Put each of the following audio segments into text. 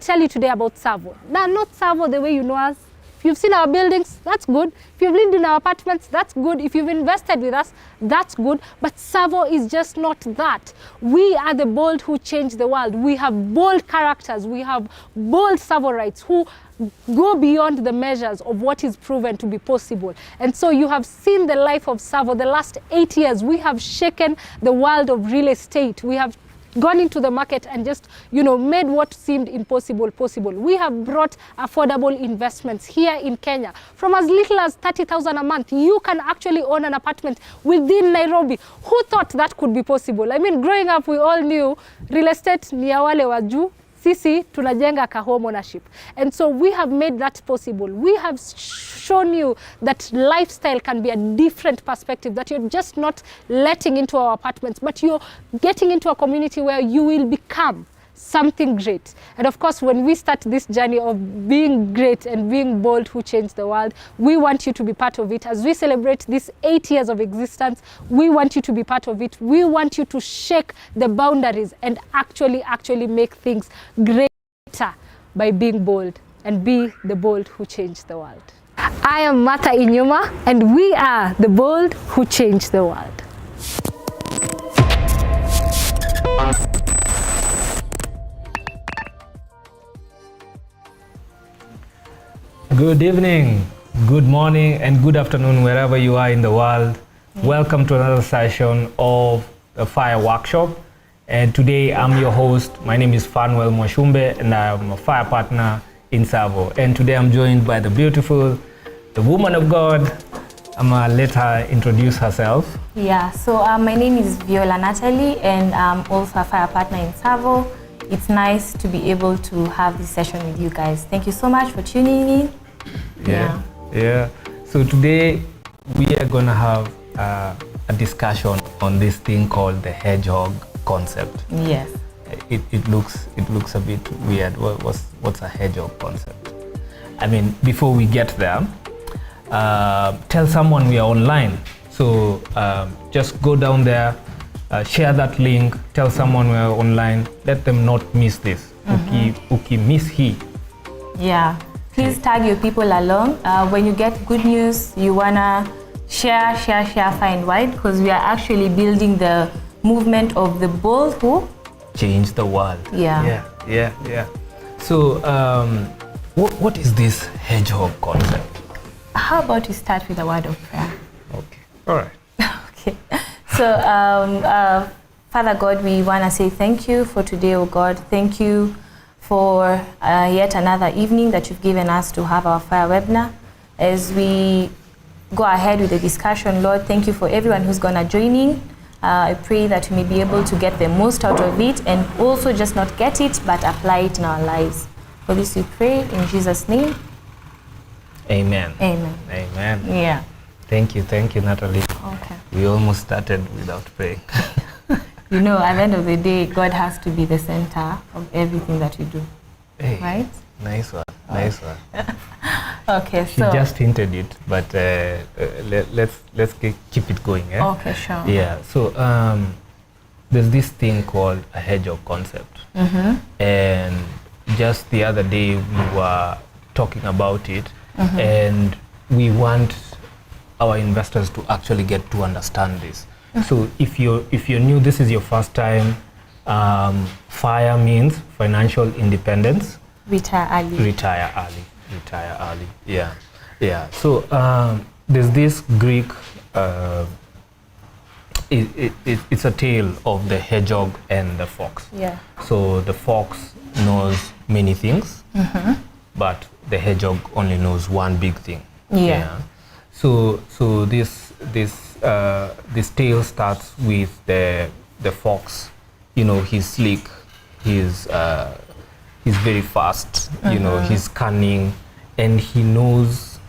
tell you today about Tsavo. Now, not Tsavo the way you know us. If you've seen our buildings, that's good. If you've lived in our apartments, that's good. If you've invested with us, that's good. But Tsavo is just not that. We are the bold who change the world. We have bold characters. We have bold Tsavorites who go beyond the measures of what is proven to be possible. And so you have seen the life of Tsavo. The last 8 years, we have shaken the world of real estate. We have gone into the market and just, made what seemed impossible possible. We have brought affordable investments here in Kenya. From as little as 30,000 a month, you can actually own an apartment within Nairobi. Who thought that could be possible? I mean, growing up, we all knew real estate ni ya wale wa juu. Sisi tunajenga ka home ownership. And so we have made that possible. We have shown you that lifestyle can be a different perspective, that you're just not letting into our apartments, but you're getting into a community where you will become something great. And of course, when we start this journey of being great and being bold who change the world, we want you to be part of it. As we celebrate these 8 years of existence, we want you to be part of it. We want you to shake the boundaries and actually make things greater by being bold, and be the bold who change the world. I am Martha Inyuma, and we are the bold who change the world. Good evening, good morning, and good afternoon wherever you are in the world. Welcome to another session of the Fire Workshop. And today I'm your host. My name is Fanuel Mwashumbe, and I'm a fire partner in Tsavo. And today I'm joined by the beautiful, the woman of God. I'm gonna let her introduce herself. Yeah, so my name is Viola Natalie, and I'm also a fire partner in Tsavo. It's nice to be able to have this session with you guys. Thank you so much for tuning in. Yeah. So today we are gonna have a discussion on this thing called the hedgehog concept. Yes. It looks a bit weird. What's a hedgehog concept? I mean, before we get there, tell someone we are online. So just go down there, share that link, tell someone we are online, let them not miss this. Uki miss he. Yeah. Please tag your people along. When you get good news, you wanna share far and wide, because we are actually building the movement of the bold who change the world. Yeah. So what is this hedgehog concept? How about we start with a word of prayer? Okay. All right. Okay. So Father God, we want to say thank you for today, oh God. Thank you for yet another evening that you've given us to have our fire webinar. As we go ahead with the discussion, Lord, thank you for everyone who's going to join in. I pray that we may be able to get the most out of it, and also just not get it, but apply it in our lives. For this we pray in Jesus' name. Amen. Amen. Yeah. Thank you, Natalie. Okay. We almost started without praying. You know, at the end of the day, God has to be the center of everything that we do. Hey, right? Nice one. Okay, she so just hinted it, but let's keep it going. Eh? Okay, sure. Yeah. So there's this thing called a hedgehog concept, and just the other day we were talking about it, and we want our investors to actually get to understand this. So if you're new, this is your first time, FIRE means financial independence. Retire early. Yeah. So there's this Greek, it's a tale of the hedgehog and the fox. Yeah. So the fox knows many things, but the hedgehog only knows one big thing. Yeah. So this tale starts with the fox. You know, he's sleek, he's very fast. You know, he's cunning, and he knows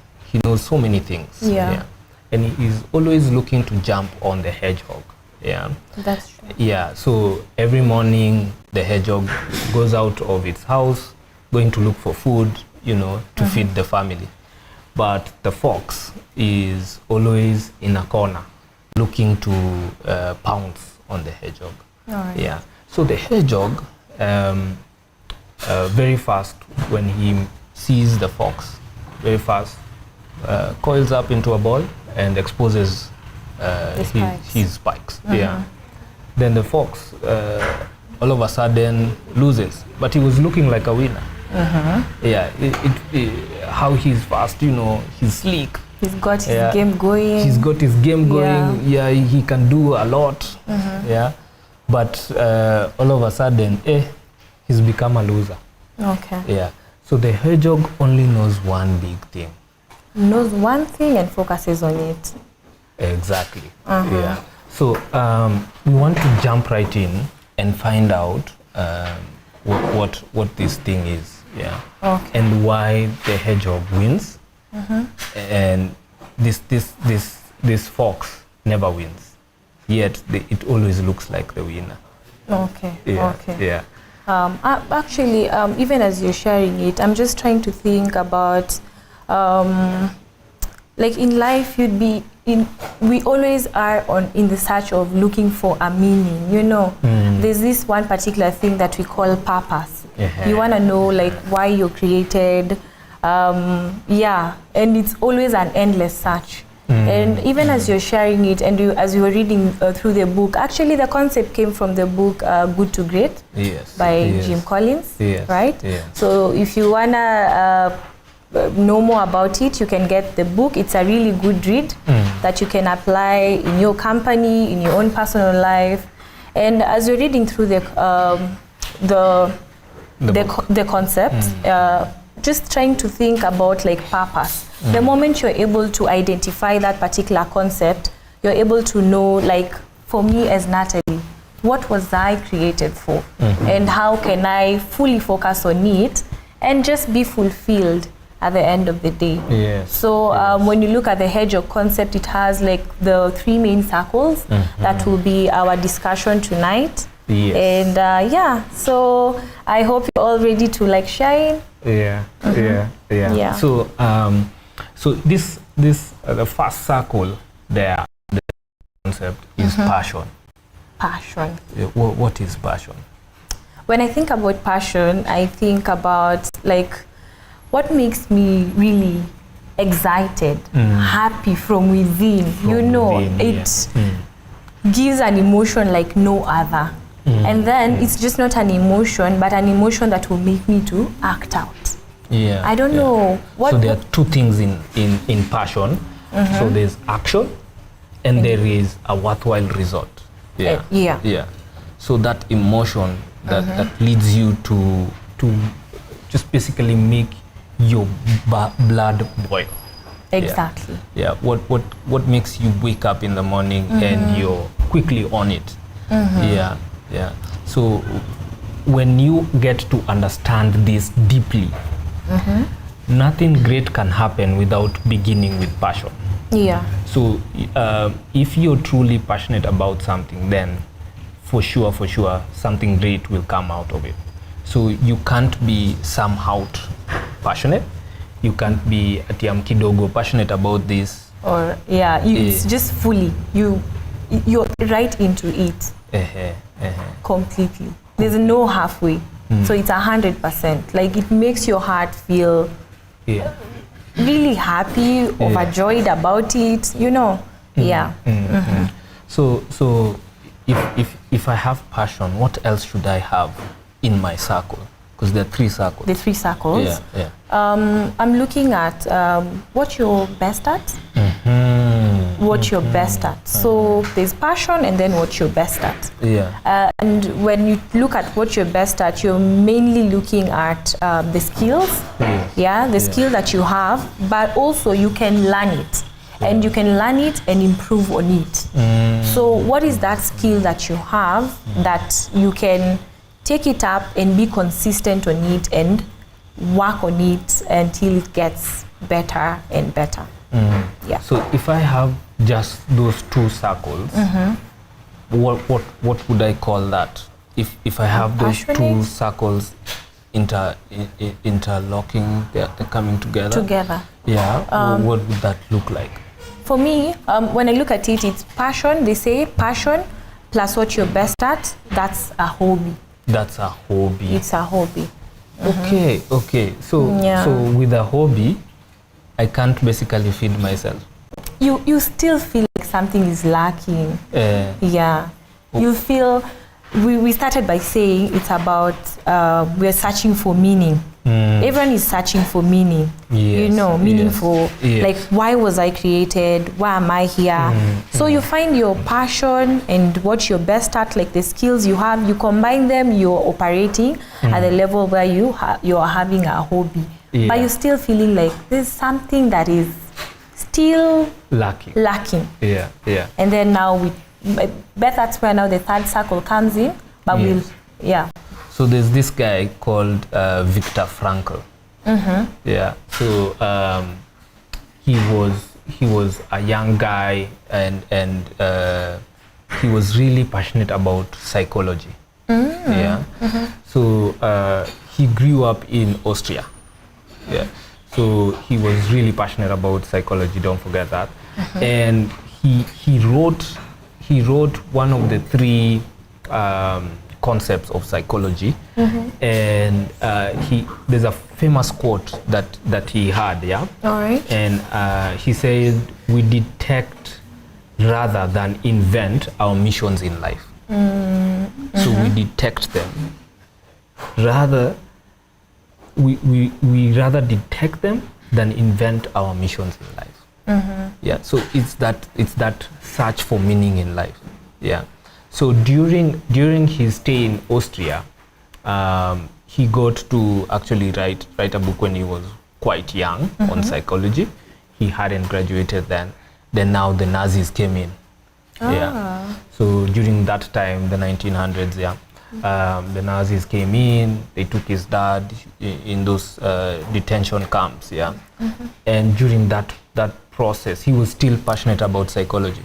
so many things. Yeah. And he's always looking to jump on the hedgehog. Yeah. That's true. Yeah. So every morning the hedgehog goes out of its house, going to look for food, you know, to feed the family. But the fox is always in a corner, looking to pounce on the hedgehog. All right. Yeah. So the hedgehog very fast when he sees the fox, very fast, coils up into a ball and exposes his spikes. Yeah. Then the fox all of a sudden loses, but he was looking like a winner. Yeah, how he's fast, you know, he's sleek. He's got his game going. He's got his game going. Yeah, he can do a lot. Yeah, but all of a sudden, he's become a loser. Okay. Yeah. So the hedgehog only knows one big thing. Knows one thing and focuses on it. Exactly. Yeah. So we want to jump right in and find out what this thing is. Yeah. Okay. And why the hedgehog wins. And this fox never wins. Yet it always looks like the winner. Okay. Yeah. Okay. Yeah. Actually, even as you're sharing it, I'm just trying to think about, like in life, we always are in the search of looking for a meaning, you know. There's this one particular thing that we call purpose. You want to know like why you're created, yeah, and it's always an endless search. And even as you're sharing it and as you were reading through the book, actually the concept came from the book Good to Great by Jim Collins, right? So if you want to know more about it, you can get the book. It's a really good read that you can apply in your company, in your own personal life. And as you're reading through the concept, just trying to think about like purpose. The moment you're able to identify that particular concept, you're able to know, like for me as Natalie, what was I created for? And how can I fully focus on it and just be fulfilled at the end of the day? So when you look at the hedgehog concept, it has like the 3 main circles. That will be our discussion tonight. And yeah, so I hope you're all ready to like shine. Yeah. So this the first circle there, the concept is passion. Passion. What is passion? When I think about passion, I think about like what makes me really excited, happy from within. It gives an emotion like no other. And then it's just not an emotion, but an emotion that will make me to act out. I don't know what. So there are 2 things in passion. So there's action, and there is a worthwhile result. So that emotion that leads you to just basically make your blood boil. Exactly. What makes you wake up in the morning and you're quickly on it. So when you get to understand this deeply, nothing great can happen without beginning with passion. So if you're truly passionate about something, then for sure something great will come out of it. So you can't be somehow passionate. You can't be atiam kidogo passionate about this. Or it's just fully you're right into it. Completely. There's no halfway. So it's 100%. Like it makes your heart feel really happy, overjoyed about it, you know. So if I have passion, what else should I have in my circle? Because there are 3 circles. The 3 circles. I'm looking at what you're best at. What you're best at. So there's passion and then what you're best at. And when you look at what you're best at, you're mainly looking at the skills. The skill that you have, but also you can learn it. And you can learn it and improve on it. So what is that skill that you have that you can take it up and be consistent on it and work on it until it gets better and better? So if I have just those 2 circles, what would I call that? If I have those 2 circles interlocking, they're coming together. What would that look like? For me, when I look at it, it's passion. They say passion plus what you're best at, that's a hobby. That's a hobby. It's a hobby. Okay. So Yeah. so with a hobby, I can't basically feed myself. You still feel like something is lacking. Yeah. You feel, we started by saying it's about we're searching for meaning. Everyone is searching for meaning. Yes, You know, meaningful. yes. Like, why was I created? Why am I here? So you find your passion and what you're best at, like the skills you have, you combine them, you're operating at the level where you are having a hobby. Yeah. But you're still feeling like there's something that is still lacking. Yeah. And then now but that's where now the third circle comes in. But Yes. So there's this guy called Viktor Frankl. Yeah. So he was a young guy, and he was really passionate about psychology. Yeah. So he grew up in Austria. Yeah. So he was really passionate about psychology. Don't forget that. And he wrote one of the three concepts of psychology, and there's a famous quote that he had. Yeah. All right. And he said, "We detect rather than invent our missions in life." So we detect them. We rather detect them than invent our missions in life. Yeah. So it's that search for meaning in life. Yeah. So during his stay in Austria, he got to actually write a book when he was quite young on psychology. He hadn't graduated then. Then now the Nazis came in. Yeah. So during that time, the 1900s, the Nazis came in. They took his dad in those detention camps. Yeah. And during that process, he was still passionate about psychology.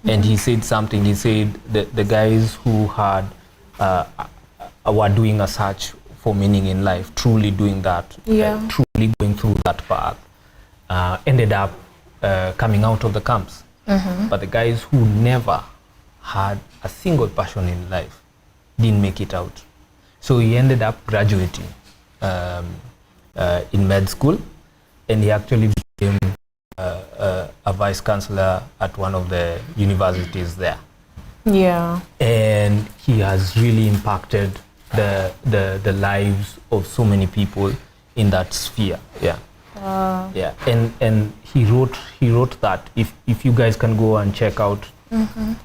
And he said something. He said the guys who were doing a search for meaning in life, truly doing that, truly going through that path, ended up coming out of the camps. But the guys who never had a single passion in life didn't make it out. So he ended up graduating in med school, and he actually became a vice chancellor at one of the universities there. Yeah. And he has really impacted the lives of so many people in that sphere. Yeah. Yeah. And he wrote that if you guys can go and check out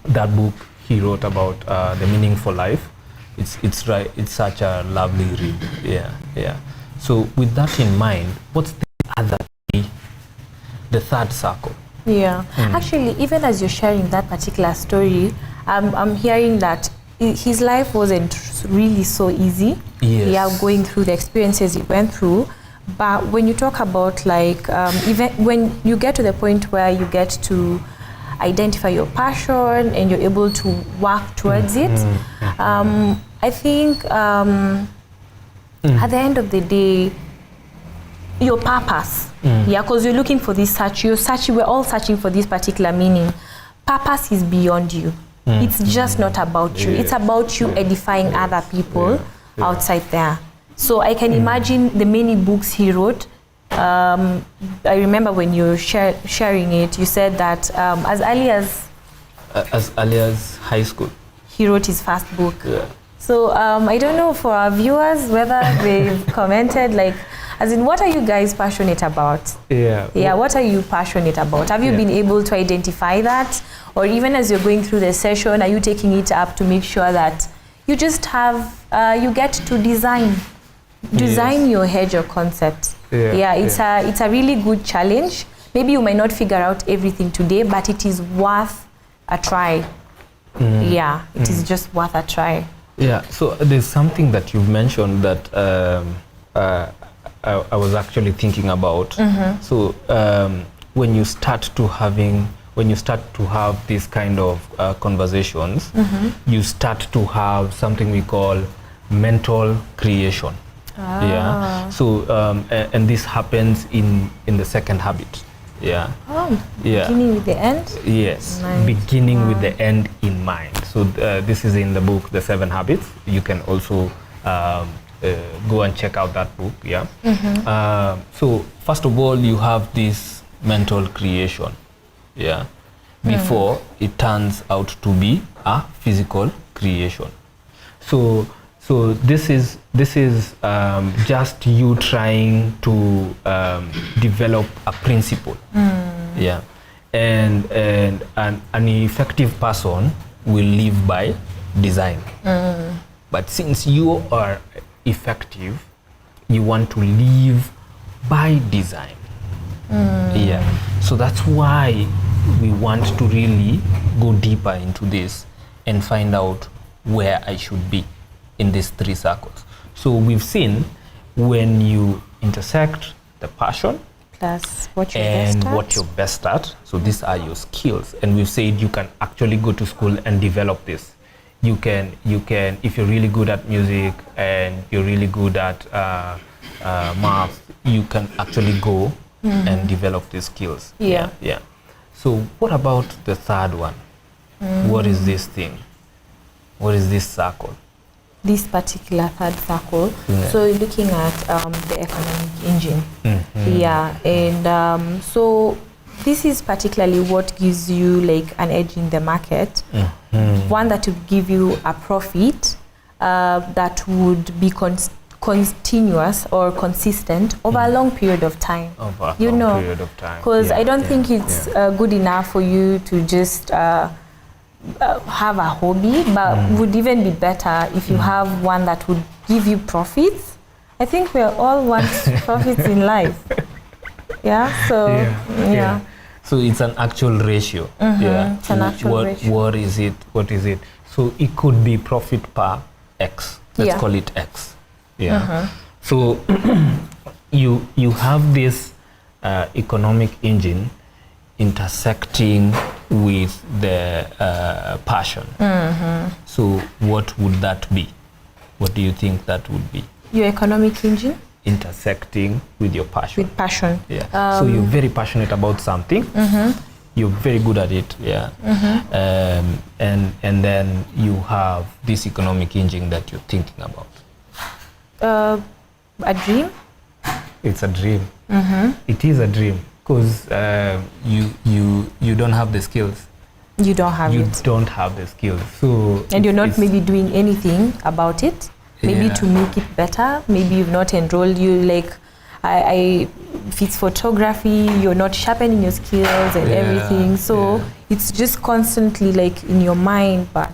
that book he wrote about the meaning for life, it's such a lovely read. Yeah. So with that in mind, what's the third circle? Yeah. Actually, even as you're sharing that particular story, I'm hearing that his life wasn't really so easy. Yes. Yeah, going through the experiences he went through. But when you talk about like, even when you get to the point where you get to identify your passion and you're able to work towards it, I think at the end of the day, your purpose, because you're looking for this we're all searching for this particular meaning. Purpose is beyond you. It's just not about you. It's about you edifying other people outside there. So I can imagine the many books he wrote. I remember when you were sharing it, you said that as early as high school, he wrote his first book. Yeah. So I don't know for our viewers whether they've commented, like, as in, what are you guys passionate about? Yeah, what are you passionate about? Have you been able to identify that? Or even as you're going through the session, are you taking it up to make sure that you just have, you get to design your Hedgehog concept? It's a really good challenge. Maybe you might not figure out everything today, but it is worth a try. It is just worth a try. Yeah, so there's something that you've mentioned that I was actually thinking about. So when you start to have these kind of conversations, you start to have something we call mental creation. Yeah. So and this happens in the second habit. Yeah. Beginning with the end? Yes. Beginning with the end in mind. So this is in the book, The 7 Habits. You can also go and check out that book. Yeah. So first of all, you have this mental creation. Yeah. Before it turns out to be a physical creation. So this is just you trying to develop a principle. Yeah. And an effective person will live by design. But since you are effective, you want to live by design. Yeah. So that's why we want to really go deeper into this and find out where I should be in these 3 circles. So we've seen when you intersect the passion plus what you're best at. So these are your skills, and we've said you can actually go to school and develop this. You can if you're really good at music and you're really good at math, you can actually go and develop these skills. Yeah. So what about the third one? What is this thing? What is this circle? This particular third circle. So you're looking at the economic engine. Yeah, and so this is particularly what gives you like an edge in the market. One that would give you a profit that would be continuous or consistent over a long period of time. Because I don't think it's good enough for you to just have a hobby, but would even be better if you have one that would give you profits. I think we all want profits in life. Yeah. So So it's an actual ratio. It's an actual ratio. What is it? So it could be profit per X. Let's call it X. So you have this economic engine intersecting with the passion. So what would that be? What do you think that would be? Your economic engine? Intersecting with your passion. With passion. Yeah. So you're very passionate about something. You're very good at it. Yeah. And then you have this economic engine that you're thinking about. A dream? It's a dream. It is a dream because you don't have the skills. You don't have You don't have the skills. So and you're not maybe doing anything about it. Maybe to make it better. Maybe you've not enrolled. You like, if it's photography, you're not sharpening your skills and everything. So it's just constantly like in your mind. But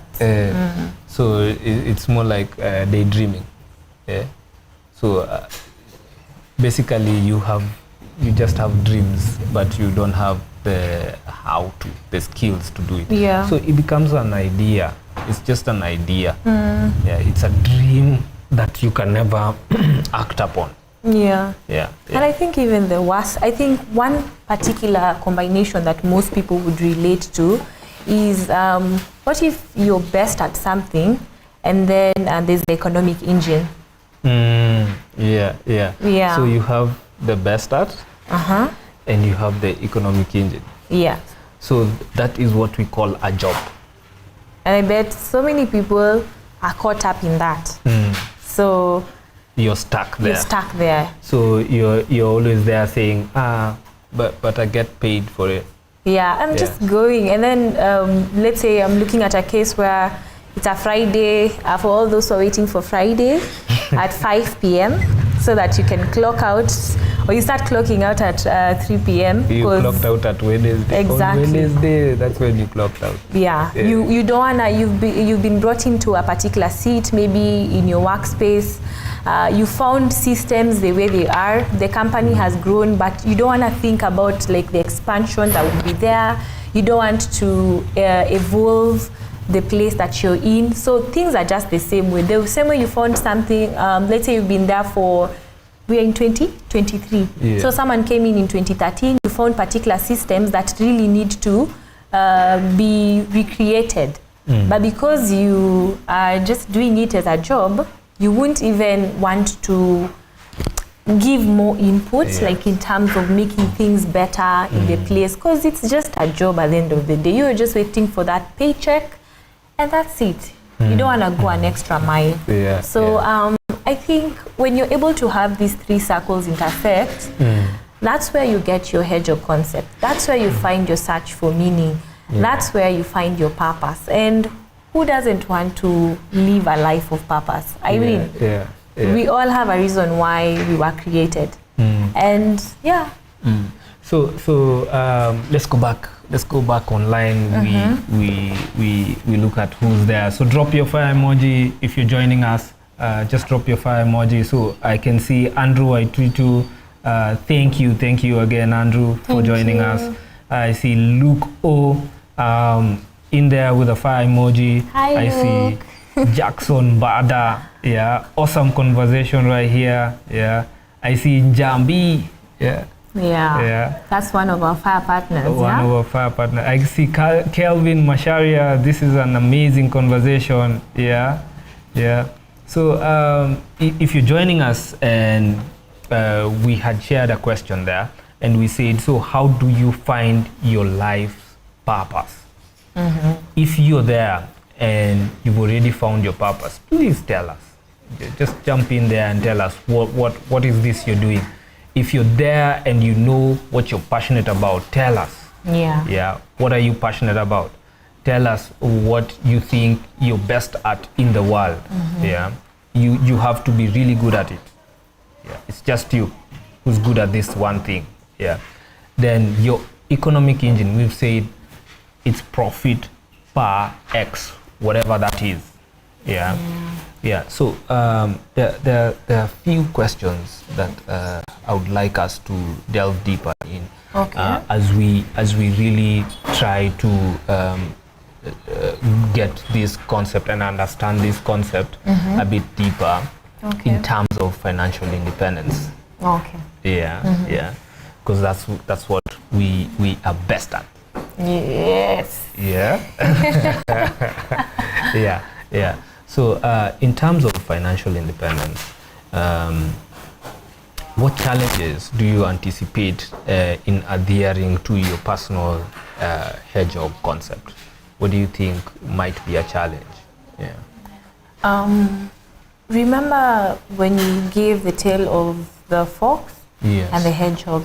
so it's more like daydreaming. Yeah. So basically, you just have dreams, but you don't have the skills to do it. Yeah. So it becomes an idea. It's just an idea. Yeah, it's a dream that you can never act upon. Yeah. Yeah. And I think even the worst, I think one particular combination that most people would relate to is what if you're best at something and then there's the economic engine? Yeah. So you have the best at and you have the economic engine. Yeah. So that is what we call a job. And I bet so many people are caught up in that. So you're stuck there. So you're always there saying, but I get paid for it. Yeah, I'm just going. And then let's say I'm looking at a case where it's a Friday, for all those who are waiting for Friday at 5 p.m. so that you can clock out, or you start clocking out at 3 p.m. You clocked out at Wednesday. Exactly. On Wednesday, that's when you clocked out. Yeah. You don't wanna, you've been brought into a particular seat, maybe in your workspace. You found systems the way they are. The company has grown, but you don't want to think about like the expansion that will be there. You don't want to evolve the place that you're in. So things are just the same way. The same way you found something, let's say you've been there for, we are in 2023. Yeah. So someone came in 2013, you found particular systems that really need to be recreated. But because you are just doing it as a job, you wouldn't even want to give more input, like in terms of making things better in the place, because it's just a job at the end of the day. You're just waiting for that paycheck, and that's it. You don't want to go an extra mile. So I think when you're able to have these three circles intersect, that's where you get your hedgehog concept. That's where you find your search for meaning. That's where you find your purpose. And who doesn't want to live a life of purpose? I mean, we all have a reason why we were created. And So let's go back. Let's go back online. We look at who's there. So drop your fire emoji if you're joining us. Just drop your fire emoji. So I can see Andrew Waititu. Thank you again, Andrew, for joining us. I see Luke O in there with a fire emoji. Hi, I Luke. see Jackson Bada. Yeah, awesome conversation right here. Yeah, I see Jambi. Yeah. That's one of our fire partners. One of our fire partners. I see Kelvin Masharia. This is an amazing conversation. Yeah. So if you're joining us, and we had shared a question there, and we said, so how do you find your life's purpose? If you're there and you've already found your purpose, please tell us. Just jump in there and tell us what is this you're doing. If you're there and you know what you're passionate about, tell us. Yeah. What are you passionate about? Tell us what you think you're best at in the world. Yeah. You have to be really good at it. Yeah. It's just you who's good at this one thing. Yeah. Then your economic engine, we've said it's profit per X, whatever that is. Yeah. So there are a few questions that I would like us to delve deeper in. As we really try to get this concept and understand this concept a bit deeper in terms of financial independence. Yeah. Because that's what we are best at. Yes. Yeah. Yeah. So in terms of financial independence, what challenges do you anticipate in adhering to your personal hedgehog concept? What do you think might be a challenge? Remember when you gave the tale of the fox and the hedgehog?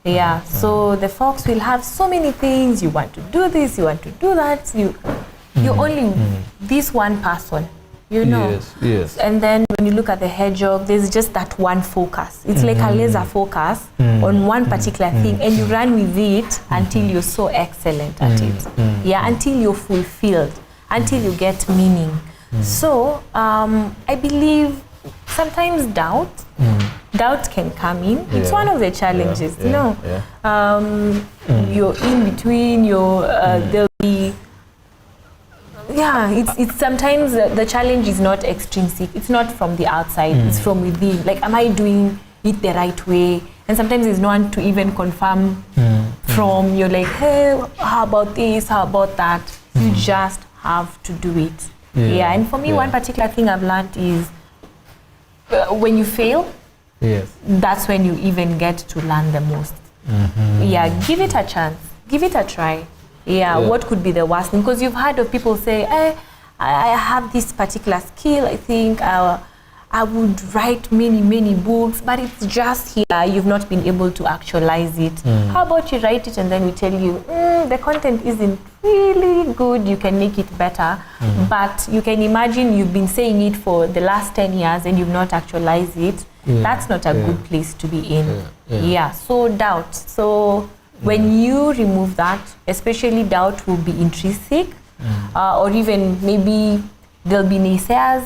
Yes. So the fox will have so many things. You want to do this, you want to do that. You're only this one person, Yes. And then when you look at the hedgehog, there's just that one focus. It's like a laser focus on one particular thing, and you run with it until you're so excellent at it. Until you're fulfilled, until you get meaning. So I believe sometimes doubt can come in. It's one of the challenges, You're in between, there'll be it's sometimes the challenge is not extrinsic. It's not from the outside. It's from within. Like, am I doing it the right way? And sometimes there's no one to even confirm from. You're like, hey, how about this? How about that? You just have to do it. And for me, one particular thing I've learned is when you fail, that's when you even get to learn the most. Give it a chance. Give it a try. What could be the worst thing? Because you've heard of people say, I have this particular skill. I think I would write many books, but it's just here. You've not been able to actualize it. How about you write it and then we tell you, the content isn't really good. You can make it better. But you can imagine you've been saying it for the last 10 years and you've not actualized it. That's not a good place to be in. So doubt. So when you remove that, especially doubt will be intrinsic, or even maybe there'll be naysayers.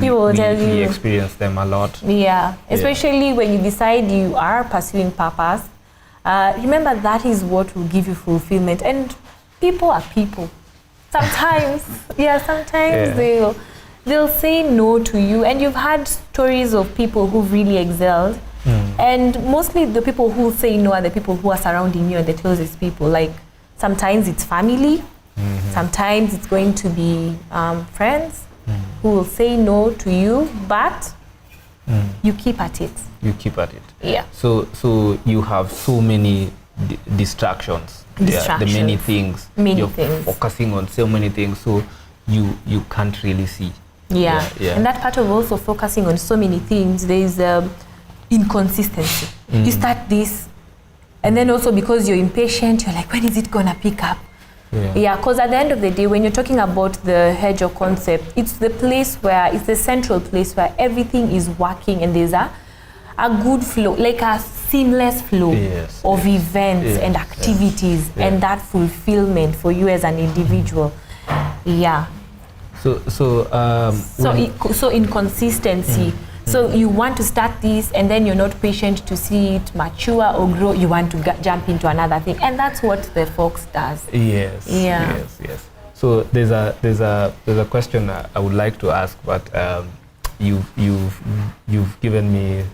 People will tell you. We experience them a lot. Especially when you decide you are pursuing purpose. Remember, that is what will give you fulfillment. And people are people. Sometimes, they'll say no to you. And you've had stories of people who've really excelled. And mostly the people who say no are the people who are surrounding you and the closest people. Like, sometimes it's family, sometimes it's going to be friends who will say no to you, but you keep at it. So you have so many distractions. The many things. You're focusing on so many things, so you can't really see. Yeah. And that part of also focusing on so many things, there is inconsistency. You start this, and then also because you're impatient, you're like, when is it gonna pick up? Yeah, because at the end of the day, when you're talking about the Hedgehog concept, it's the place where, it's the central place where everything is working and there's a good flow, like a seamless flow of events and activities and that fulfillment for you as an individual. Yeah. So inconsistency. So you want to start this and then you're not patient to see it mature or grow. You want to jump into another thing, and that's what the fox does. Yes. So there's a question I would like to ask, but you've given me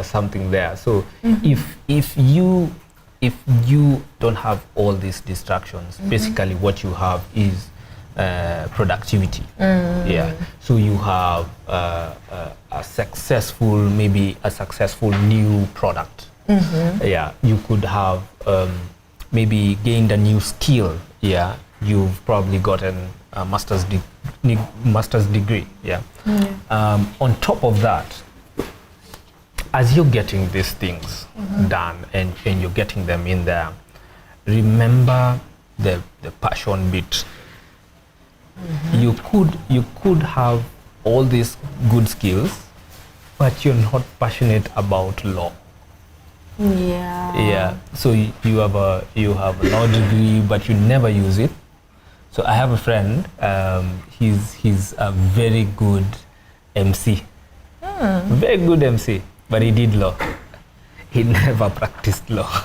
something there. So if you don't have all these distractions, basically what you have is productivity. So you have a successful new product. You could have maybe gained a new skill. You've probably gotten a master's degree. On top of that, as you're getting these things done and you're getting them in there, remember the passion bit. You could have all these good skills, but you're not passionate about law. So you have a law degree, but you never use it. So I have a friend, he's a very good MC. Very good MC, but he did law. He never practiced law.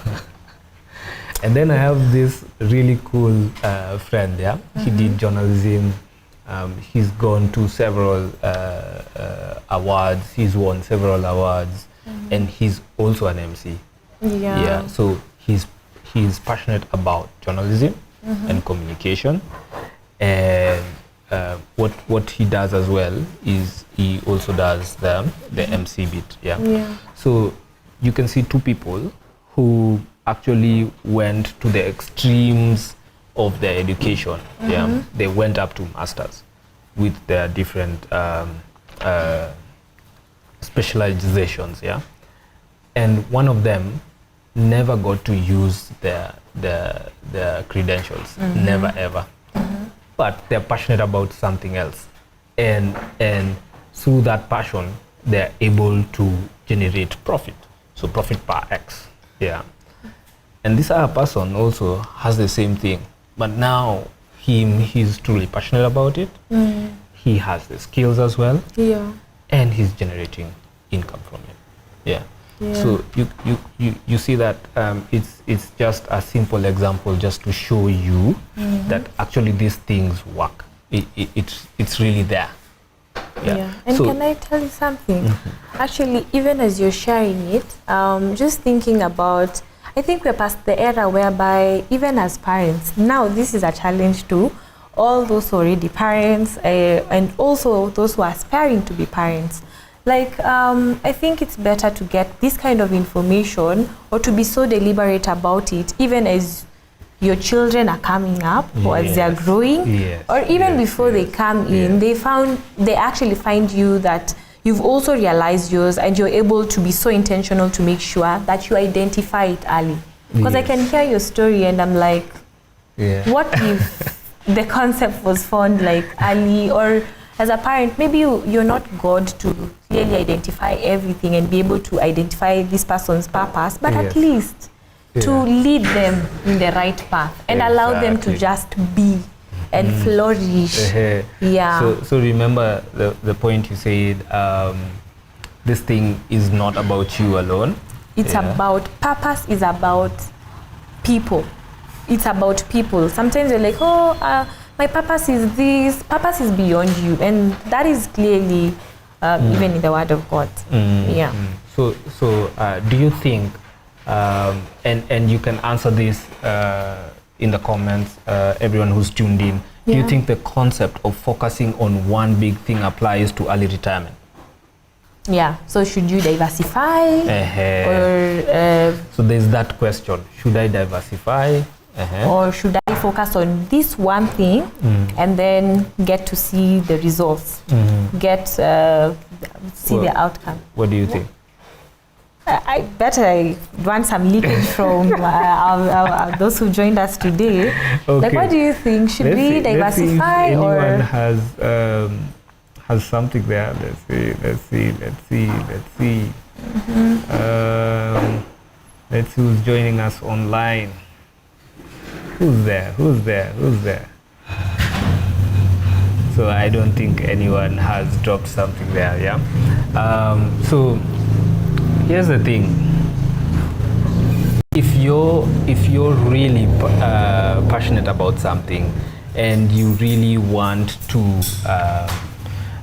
And then I have this really cool friend, he did journalism. He's gone to several awards, he's won several awards, and he's also an MC. So he's passionate about journalism and communication, and what he does as well is he also does the MC bit. So you can see two people who actually went to the extremes of their education. They went up to masters with their different specializations. And one of them never got to use their credentials, never ever. But they're passionate about something else, and through that passion they're able to generate profit, so profit per X. And this other person also has the same thing, but now he's truly passionate about it. He has the skills as well, and he's generating income from it. So you see that it's just a simple example just to show you that actually these things work. It's really there. And so, can I tell you something? Actually, even as you're sharing it, just thinking about, I think we're past the era whereby even as parents, now this is a challenge to all those already parents and also those who are aspiring to be parents. Like, I think it's better to get this kind of information or to be so deliberate about it, even as your children are coming up or as they're growing, or even before they come in, they actually find you that you've also realized yours and you're able to be so intentional to make sure that you identify it early. Because I can hear your story and I'm like, what if the concept was found like early, or as a parent, maybe you're not God to clearly identify everything and be able to identify this person's purpose, but at least to lead them in the right path and allow them to just be and flourish. So remember the point you said, this thing is not about you alone. It's about, purpose is about people. It's about people. Sometimes you're like, my purpose is this. Purpose is beyond you, and that is clearly even in the Word of God. So do you think, and you can answer this in the comments, everyone who's tuned in, do you think the concept of focusing on one big thing applies to early retirement? So should you diversify? Or so there's that question, should I diversify? Or should I focus on this one thing and then get to see the results, see the outcome. What do you think? I bet I want some leakage from those who joined us today. Okay. Like, what do you think? Should we diversify or or has something there? Let's see. Let's see who's joining us online. Who's there? So I don't think anyone has dropped something there. Yeah. So here's the thing. If you're really passionate about something and you really want to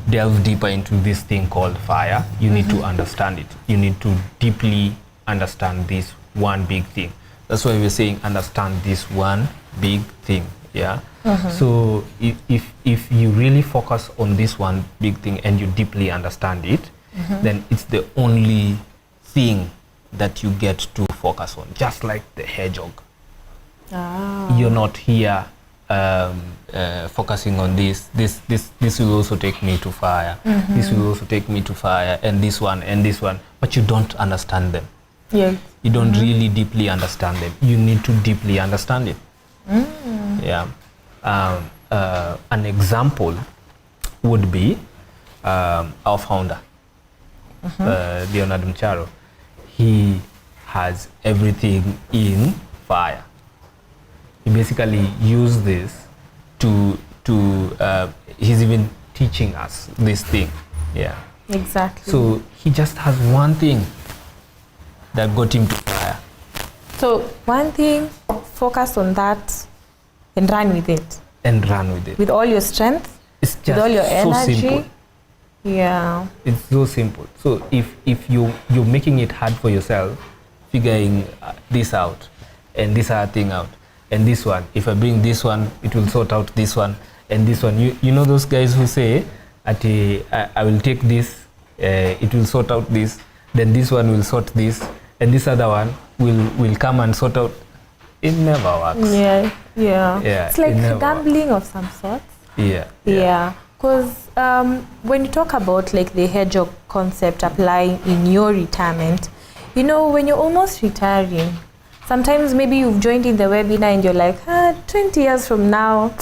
delve deeper into this thing called fire, you need to understand it. You need to deeply understand this one big thing. That's why we're saying understand this one big thing. Yeah. So if you really focus on this one big thing and you deeply understand it, then it's the only thing that you get to focus on, just like the hedgehog. You're not here focusing on this will also take me to fire, this will also take me to fire, and this one, but you don't understand them. Yeah. You don't really deeply understand them. You need to deeply understand it. Yeah. An example would be our founder, Leonard Mcharo. He has everything in fire. He basically used this to he's even teaching us this thing. Yeah. Exactly. So he just has one thing that got him to fire. So one thing, focus on that and run with it. With all your strength, It's just with all your energy. so simple. Yeah. It's so simple. So if you're making it hard for yourself, figuring this out and this other thing out and this one, if I bring this one, it will sort out this one and this one. You know those guys who say, I will take this, it will sort out this, then this one will sort this, and this other one will come and sort out. It never works. Yeah. It's like gambling works. of some sort. Yeah. Because when you talk about like the hedgehog concept applying in your retirement, you know, when you're almost retiring, sometimes maybe you've joined in the webinar and you're like, 20 years from now,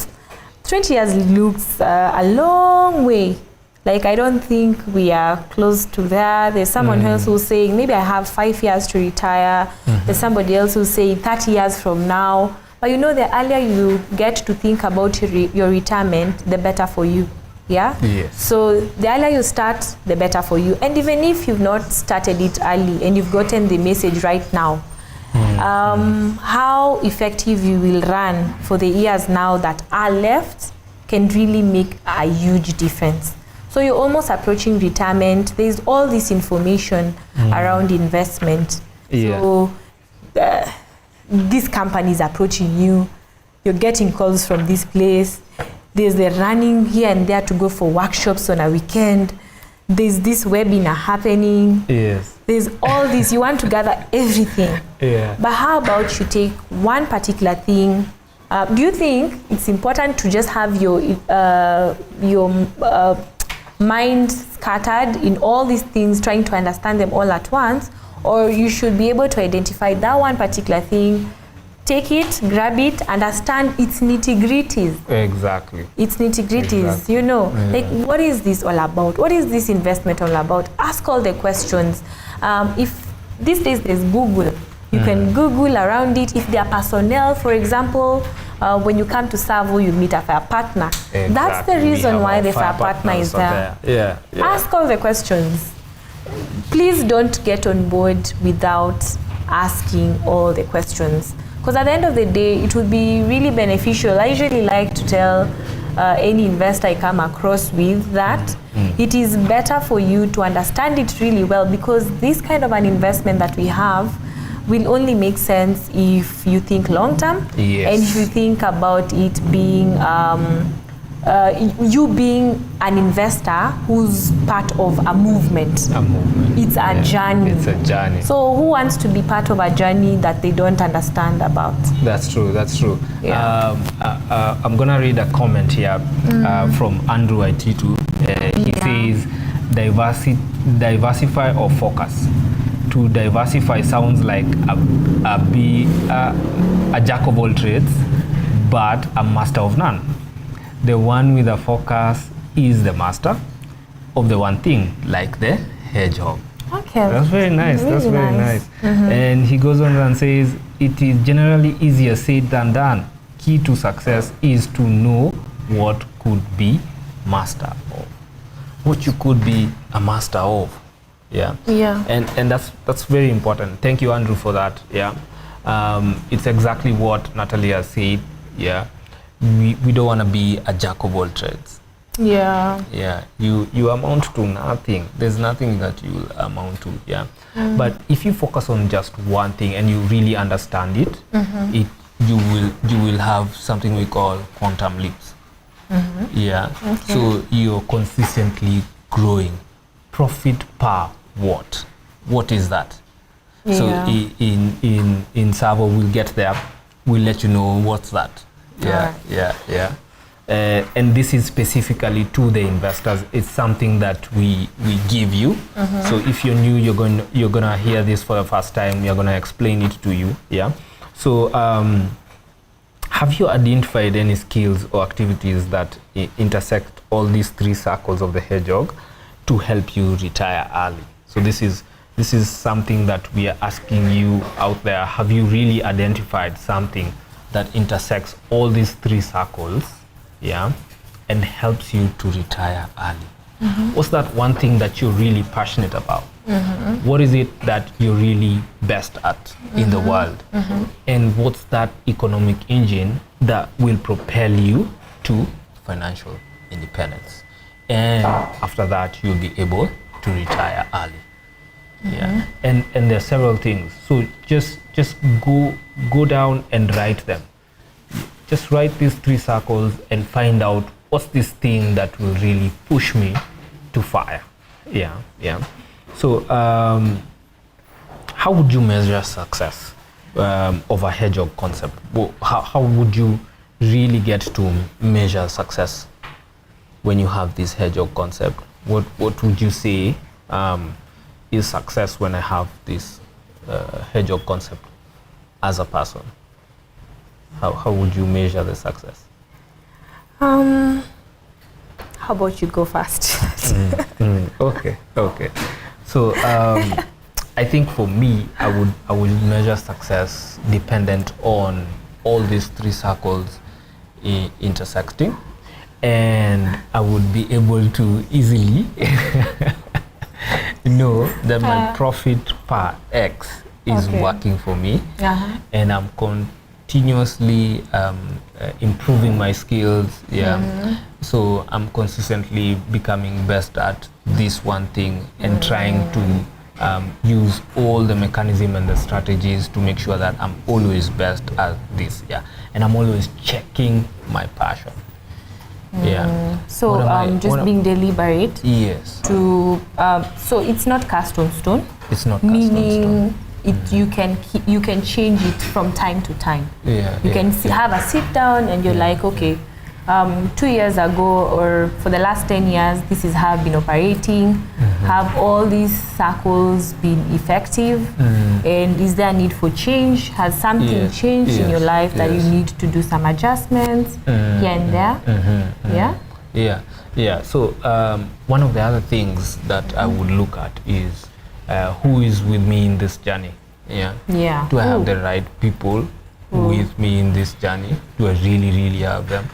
20 years looks a long way. Like, I don't think we are close to that. There's someone else who's saying, maybe I have 5 years to retire. There's somebody else who's saying 30 years from now. But you know, the earlier you get to think about your retirement, the better for you. Yeah? Yes. So the earlier you start, the better for you. And even if you've not started it early and you've gotten the message right now, how effective you will run for the years now that are left can really make a huge difference. So you're almost approaching retirement. There's all this information around investment. Yeah. So this company is approaching you. You're getting calls from this place. There's the running here and there to go for workshops on a weekend. There's this webinar happening. Yes. There's all this. You want to gather everything. Yeah. But how about you take one particular thing? Do you think it's important to just have your mind scattered in all these things, trying to understand them all at once? Or you should be able to identify that one particular thing, take it, grab it, understand its nitty-gritties. Exactly. Its nitty-gritties, Exactly. you know. Yeah. Like, what is this all about? What is this investment all about? Ask all the questions. If these days there's Google, you can Google around it. If there are personnel, for example, when you come to Savo, you meet a fire partner. Exactly. That's the reason why the fire partner is there. Yeah. Ask all the questions. Please don't get on board without asking all the questions. Because at the end of the day, it would be really beneficial. I usually like to tell any investor I come across with that it is better for you to understand it really well, because this kind of an investment that we have will only make sense if you think long term. Yes. And if you think about it being you being an investor who's part of a movement. It's a journey. It's a journey. So who wants to be part of a journey that they don't understand about? That's true. That's true. Yeah. I'm gonna read a comment here from Andrew Aititu. He says, diversify or focus. To diversify sounds like a jack of all trades, but a master of none. The one with a focus is the master of the one thing, like the hedgehog. Okay. That's very nice. Really That's very nice. Mm-hmm. And he goes on and says, it is generally easier said than done. Key to success is to know what could be master of. What you could be a master of. Yeah. Yeah. And that's very important. Thank you, Andrew, for that. Yeah. It's exactly what Natalie has said. Yeah. We don't want to be a jack of all trades. Yeah. Yeah. You amount to nothing. There's nothing that you will amount to. Yeah. But if you focus on just one thing and you really understand it, you will have something we call quantum leaps. Yeah. Okay. So you're consistently growing. Profit per what? What is that? Yeah. So in Savo, we'll get there. We'll let you know what's that. Yeah, Alright. yeah. And this is specifically to the investors. It's something that we give you. So if you're new, you're gonna hear this for the first time. We're gonna explain it to you. Yeah. So have you identified any skills or activities that intersect all these three circles of the hedgehog to help you retire early? So this is something that we are asking you out there. Have you really identified something that intersects all these three circles, yeah, and helps you to retire early? What's that one thing that you're really passionate about? What is it that you're really best at in the world? And what's that economic engine that will propel you to financial independence? And after that, you'll be able to retire early. Yeah. And there are several things. So just go down and write them. Just write these three circles and find out what's this thing that will really push me to fire. Yeah. So how would you measure success of a hedgehog concept? How would you really get to measure success when you have this hedgehog concept? What would you say is success when I have this hedgehog concept as a person? How would you measure the success? How about you go first? Okay. So I think for me, I would measure success dependent on all these three circles intersecting, and I would be able to easily know that my profit per X is working for me, and I'm continuously improving my skills. So I'm consistently becoming best at this one thing and trying to use all the mechanism and the strategies to make sure that I'm always best at this. And I'm always checking my passion. So just being deliberate. Yes. To so it's not cast on stone. It's not cast on stone. Meaning you can change it from time to time. You can have a sit down and you're like, okay, 2 years ago or for the last 10 years, this is how I've been operating. Have all these circles been effective? And is there a need for change? Has something changed in your life that you need to do some adjustments here and there? Yeah. So one of the other things that I would look at is who is with me in this journey. Do I have the right people with me in this journey? Do I really have them?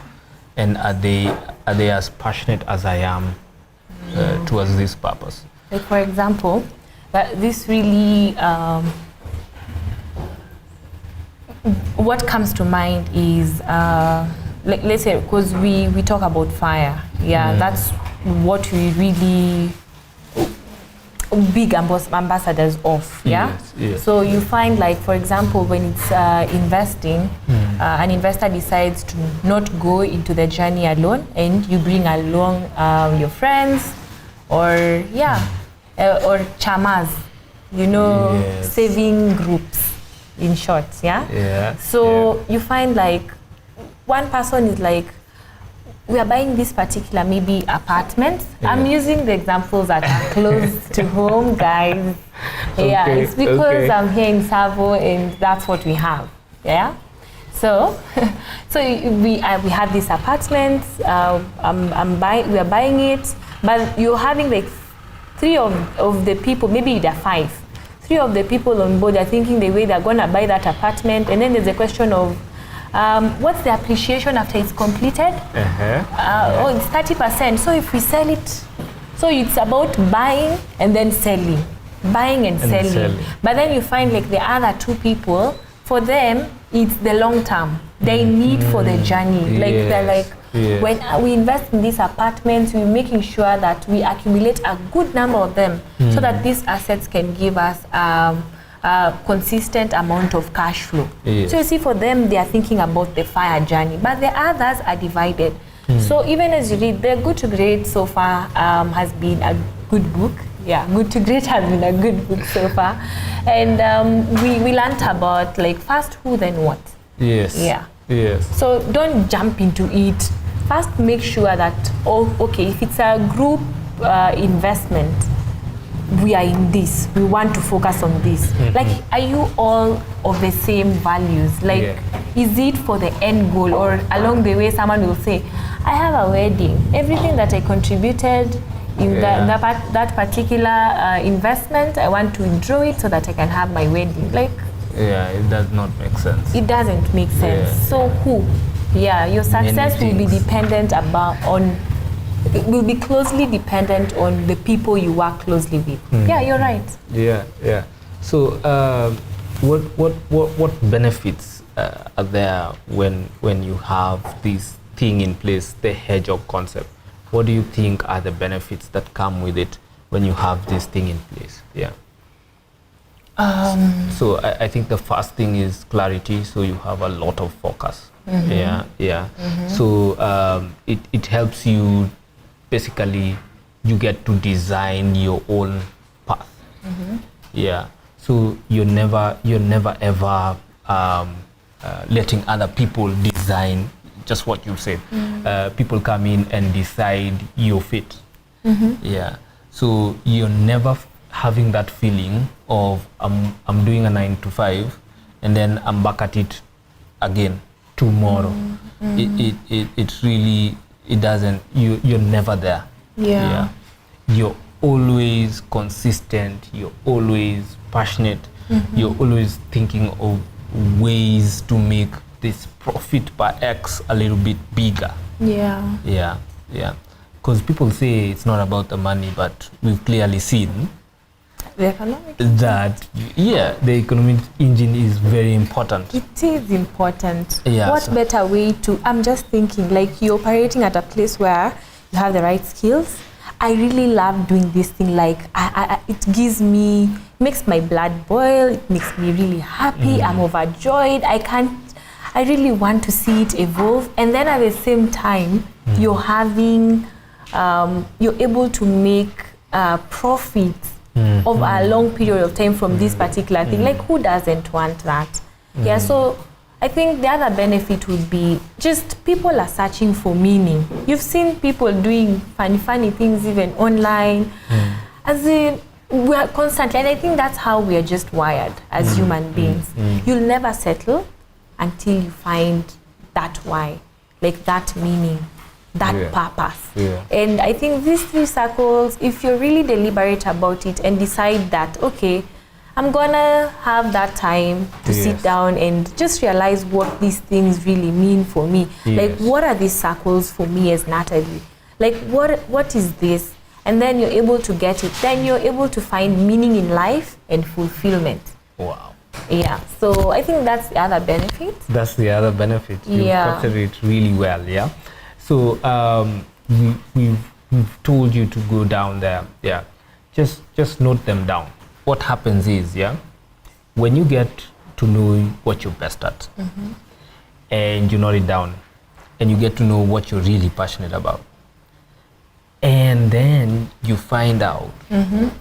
And are they as passionate as I am towards this purpose? Like for example, this really what comes to mind is like, let's say, because we talk about fire. That's what we really big ambassadors of, yeah? Yes, yes. So you find, like, for example, when it's investing, an investor decides to not go into the journey alone, and you bring along your friends, or or chamas, Yes. saving groups, in short, yeah? Yeah. So you find, like, one person is like, we are buying this particular maybe apartment. Yeah. I'm using the examples that are close to home, guys. Yeah, Okay, it's because okay. I'm here in Savo and that's what we have. Yeah. So, we have this apartment. We are buying it, but you're having like 3 of the people, maybe there are 5. 3 of the people on board are thinking the way they're gonna buy that apartment, and then there's a question of what's the appreciation after it's completed? Oh, it's 30%. So if we sell it, so it's about buying and then selling, buying and selling. But then you find like the other 2 people, for them, it's the long term. They need for the journey. Like they're like, when we invest in these apartments, we're making sure that we accumulate a good number of them so that these assets can give us consistent amount of cash flow. Yes. So you see, for them, they are thinking about the fire journey, but the others are divided. So even as you read, the Good to Great so far has been a good book. Yeah, Good to Great has been a good book so far. And we learned about, like, first who, then what. Yes. Yeah. Yes. So don't jump into it. First, make sure that, okay, if it's a group investment, we are in this, we want to focus on this. Like, are you all of the same values? Like, is it for the end goal, or along the way someone will say, I have a wedding, everything that I contributed in that particular investment, I want to withdraw it so that I can have my wedding. Like, it does not make sense. It doesn't make sense. So who? Your success will be dependent will be closely dependent on the people you work closely with. Yeah, you're right. Yeah. So what benefits are there when you have this thing in place, the hedgehog concept? What do you think are the benefits that come with it when you have this thing in place? Yeah. So I think the first thing is clarity. So you have a lot of focus. Yeah. So it helps you. Basically, you get to design your own path. Yeah. So you're never ever letting other people design just what you said. People come in and decide your fate. Yeah. So you're never having that feeling of I'm doing a 9 to 5 and then I'm back at it again tomorrow. It really, it doesn't, you're never there. Yeah. You're always consistent, you're always passionate, you're always thinking of ways to make this profit per X a little bit bigger. Yeah. Because people say it's not about the money, but we've clearly seen the economic that the economic engine is very important. It is important. Yeah, What better way to, I'm just thinking, like, you're operating at a place where you have the right skills. I really love doing this thing. Like, it makes my blood boil. It makes me really happy. I'm overjoyed. I really want to see it evolve. And then at the same time, you're able to make profits over a long period of time from this particular thing. Like, who doesn't want that? Yeah, so I think the other benefit would be just people are searching for meaning. You've seen people doing funny things even online. As in, we are constantly, and I think that's how we are just wired as human beings. You'll never settle until you find that why, like that meaning, that purpose. And I think these 3 circles, if you're really deliberate about it and decide that, okay, I'm gonna have that time to sit down and just realize what these things really mean for me. Like, what are these circles for me as Natalie? Like, what is this? And then you're able to get it. Then you're able to find meaning in life and fulfillment. Wow. Yeah, so I think that's the other benefit. That's the other benefit. You've captured it really well, yeah? So we've told you to go down there, just note them down. What happens is, when you get to know what you're best at, and you note it down, and you get to know what you're really passionate about, and then you find out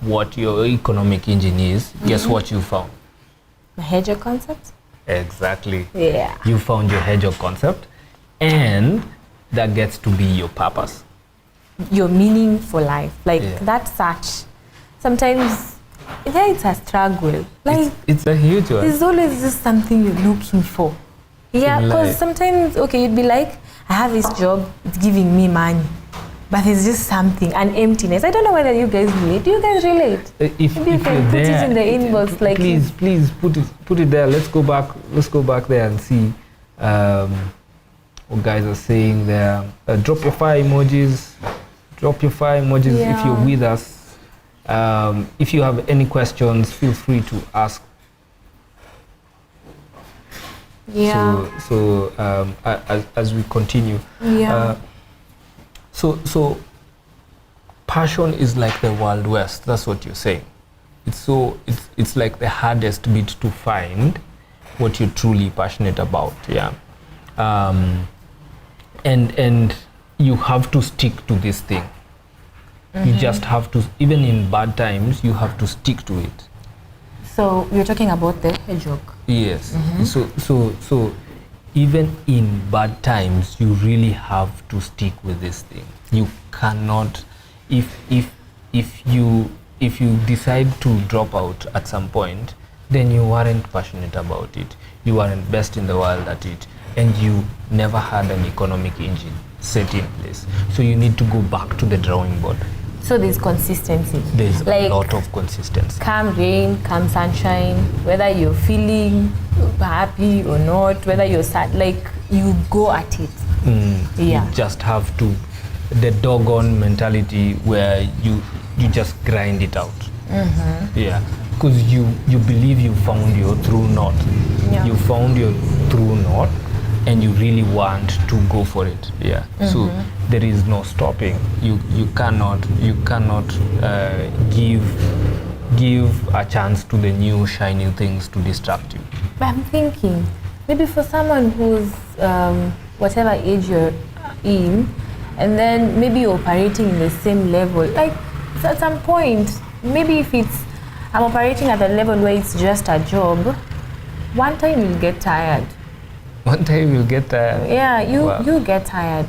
what your economic engine is, guess what you found? The Hedgehog concept? Exactly. Yeah. You found your Hedgehog concept, and that gets to be your purpose. Your meaning for life. Like Yeah. that search. Sometimes, it's a struggle. Like, It's a huge one. there's always just something you're looking for. Yeah, In because life. sometimes, okay, you'd be like, I have this job, it's giving me money. But there's just something, an emptiness. I don't know whether you guys relate. Do you guys relate? If Maybe you you're can put there, it in the inbox. Like, please put it there. Let's go back there and see what guys are saying there. Drop your fire emojis. If Yeah. you're with us. If you have any questions, feel free to ask. yeah. So as we continue. Yeah. So passion is like the Wild West. That's what you're saying. It's like the hardest bit to find what you're truly passionate about. Yeah. And you have to stick to this thing. You just have to, even in bad times, you have to stick to it. So you're talking about the Hedgehog. Yes. So even in bad times, you really have to stick with this thing. You cannot, if you decide to drop out at some point, then you weren't passionate about it. You weren't best in the world at it, and you never had an economic engine set in place. So you need to go back to the drawing board. So there's consistency. There's Like, a lot of consistency. come rain, come sunshine, whether you're feeling happy or not, whether you're sad, like you go at it. Yeah. You just have to, the doggone mentality where you just grind it out. Yeah, because you believe you found your true north. Yeah. You found your true north, and you really want to go for it. Yeah. So there is no stopping. You cannot give a chance to the new shiny things to distract you. But I'm thinking, maybe for someone who's whatever age you're in, and then maybe you're operating in the same level, like at some point, maybe if I'm operating at a level where it's just a job, one time you'll get tired. One time you'll get tired. Yeah, Wow. you get tired.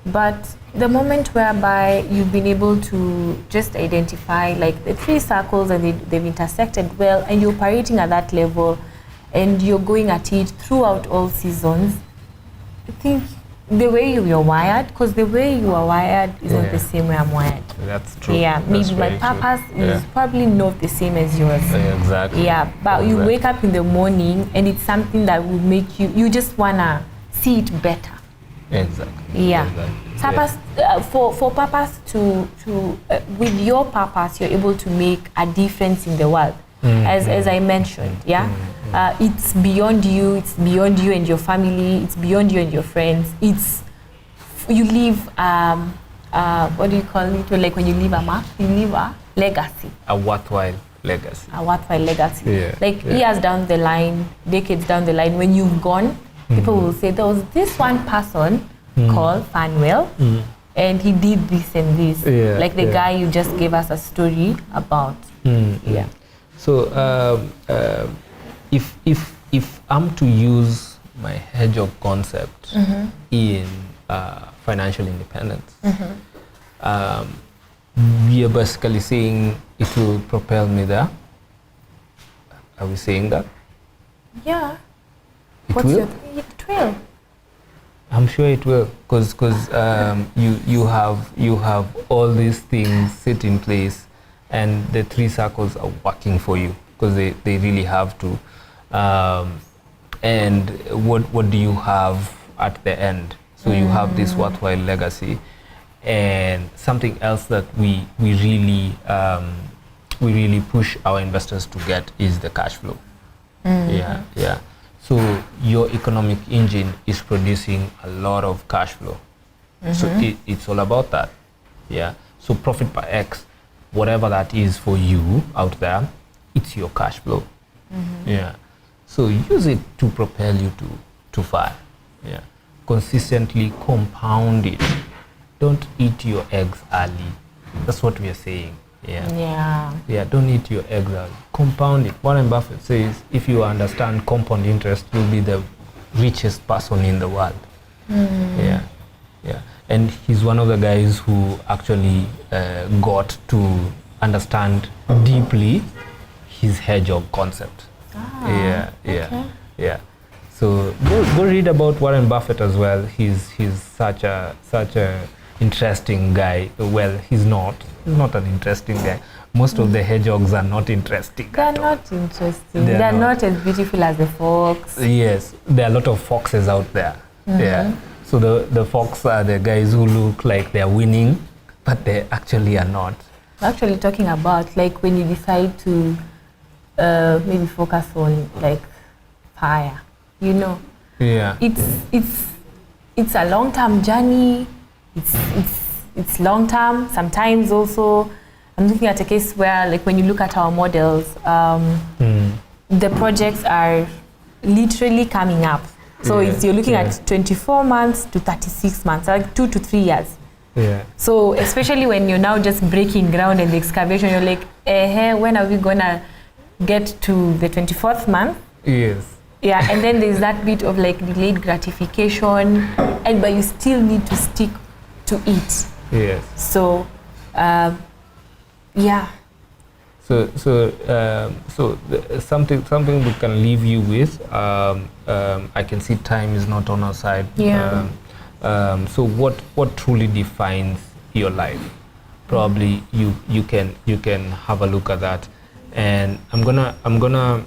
But the moment whereby you've been able to just identify like the three circles and they've intersected well, and you're operating at that level and you're going at it throughout all seasons, I think the way you're wired, because the way you are wired isn't the same way I'm wired. That's true. Yeah, That's maybe my very true. purpose is Yeah. probably not the same as yours. Exactly. Yeah, but you Exactly. wake up in the morning and it's something that will make you just wanna see it better. Exactly. Yeah. Exactly. Purpose, for purpose to with your purpose, you're able to make a difference in the world. As I mentioned, it's beyond you. It's beyond you and your family. It's beyond you and your friends. You leave what do you call it? Like when you leave a mark, you leave a legacy. A worthwhile legacy. A worthwhile legacy. Yeah, Like yeah. years down the line, decades down the line, when you've gone, people will say there was this one person called Fanwell, and he did this and this. Yeah, like the yeah. guy you just gave us a story about. Yeah. So if I'm to use my Hedgehog concept in financial independence, we are basically saying it will propel me there. Are we saying that? Yeah. It What's will? it will. I'm sure it will, because you have all these things set in place, and the three circles are working for you because they really have to. And what do you have at the end? So you have this worthwhile legacy, and something else that we really push our investors to get is the cash flow. Yeah. So your economic engine is producing a lot of cash flow. So it's all about that. Yeah. So profit per X whatever that is for you out there, it's your cash flow. Yeah. So use it to propel you to fire. Yeah. Consistently compound it. Don't eat your eggs early. That's what we are saying. Yeah, don't eat your eggs early. Compound it. Warren Buffett says if you understand compound interest, you'll be the richest person in the world. Yeah. And he's one of the guys who actually got to understand deeply his hedgehog concept. Yeah. So go read about Warren Buffett as well. He's such a interesting guy. Well, he's not an interesting guy. Most of the hedgehogs are not interesting. They're not interesting. They're not as beautiful as the fox. Yes, there are a lot of foxes out there. Yeah. So the fox are the guys who look like they're winning, but they actually are not. I'm actually talking about like when you decide to maybe focus on like fire, you know. Yeah. It's a long-term journey. It's long-term. Sometimes also, I'm looking at a case where like when you look at our models, the projects are literally coming up. So you're looking at 24 months to 36 months, like 2 to 3 years. Yeah. So especially when you're now just breaking ground and the excavation, you're like, when are we gonna get to the 24th month? Yes. Yeah, and then there's that bit of like delayed gratification, but you still need to stick to it. Yes. So, yeah. Something we can leave you with. I can see time is not on our side. Yeah. So what truly defines your life? Probably you can have a look at that, and I'm gonna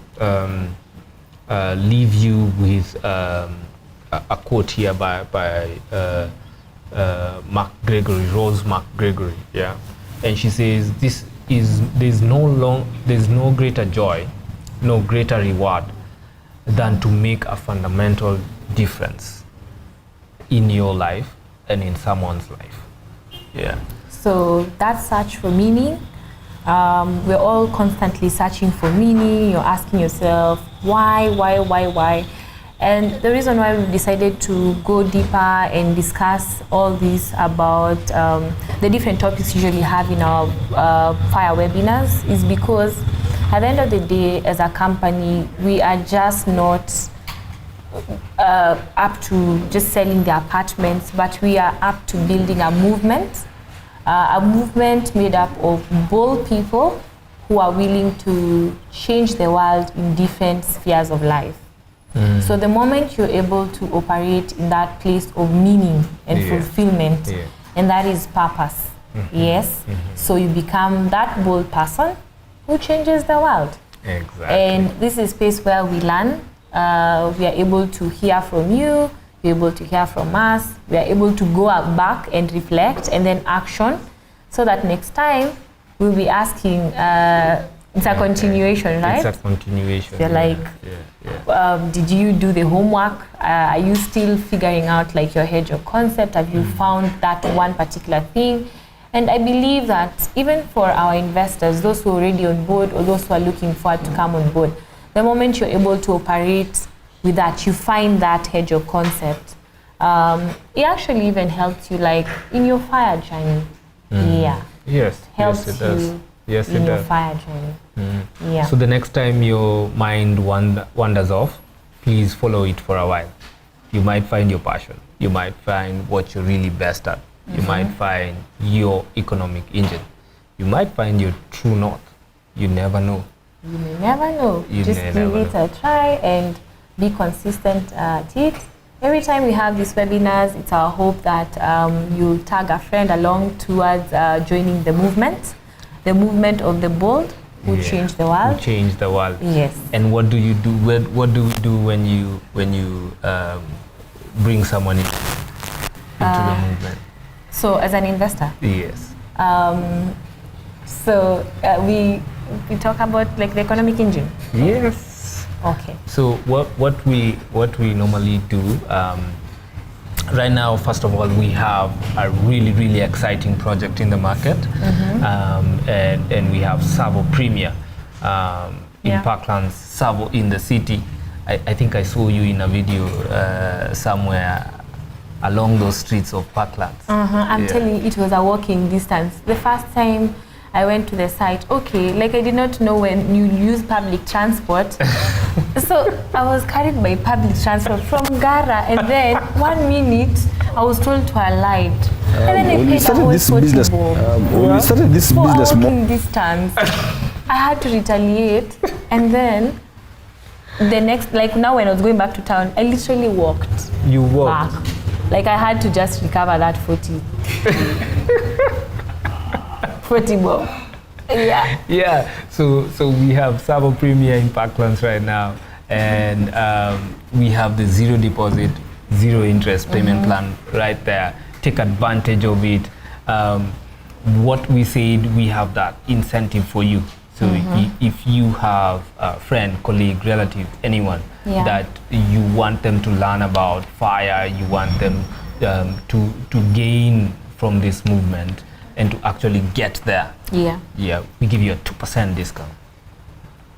leave you with a quote here by Rose McGregory. Yeah, and she says there's no greater joy, no greater reward than to make a fundamental difference in your life and in someone's life. Yeah. So that search for meaning, we're all constantly searching for meaning. You're asking yourself, why? And the reason why we decided to go deeper and discuss all this about the different topics we usually have in our fire webinars is because at the end of the day, as a company, we are just not up to just selling the apartments, but we are up to building a movement made up of bold people who are willing to change the world in different spheres of life. So the moment you're able to operate in that place of meaning and fulfillment, and that is purpose, so you become that bold person who changes the world. Exactly. And this is a space where we learn. We are able to hear from you, we're able to hear from us, we are able to go back and reflect and then action, so that next time we'll be asking, it's a continuation, right? It's a continuation. You're like, did you do the homework? Are you still figuring out like your hedgehog concept? Have you found that one particular thing? And I believe that even for our investors, those who are already on board or those who are looking forward to come on board, the moment you're able to operate with that, you find that hedgehog concept. It actually even helps you like in your fire journey. Helps it does. you Yes, in it your does. fire journey. So the next time your mind wanders off, please follow it for a while. You might find your passion. You might find what you're really best at. You might find your economic engine. You might find your true north. You never know. You may never know. Just give it a try and be consistent at it. Every time we have these webinars, it's our hope that you tag a friend along towards joining the movement of the bold who change the world. Who change the world. Yes. And what do you do? What do we do when you bring someone into the movement? So as an investor. Yes. We talk about like the economic engine. Yes. Okay. So what we normally do, Right now, first of all, we have a really, really exciting project in the market, and we have Savo Premier in Parklands, Savo in the city. I think I saw you in a video somewhere along those streets of Parklands. I'm telling you, it was a walking distance. The first time I went to the site, okay, like I did not know when you use public transport. So I was carried by public transport from Gara, and then 1 minute I was told to alight. And then I paid a whole business, when we started this for business a walking distance. I had to retaliate, and then the next, like now when I was going back to town, I literally walked. You walked? Back. Like I had to just recover that 40. 40 bob. Yeah. Yeah. So we have Savo Premier in Parklands right now, and we have the zero deposit, zero interest payment plan right there. Take advantage of it. What we said, we have that incentive for you. So if you have a friend, colleague, relative, anyone that you want them to learn about fire, you want them to gain from this movement and to actually get there. Yeah, we give you a 2% discount.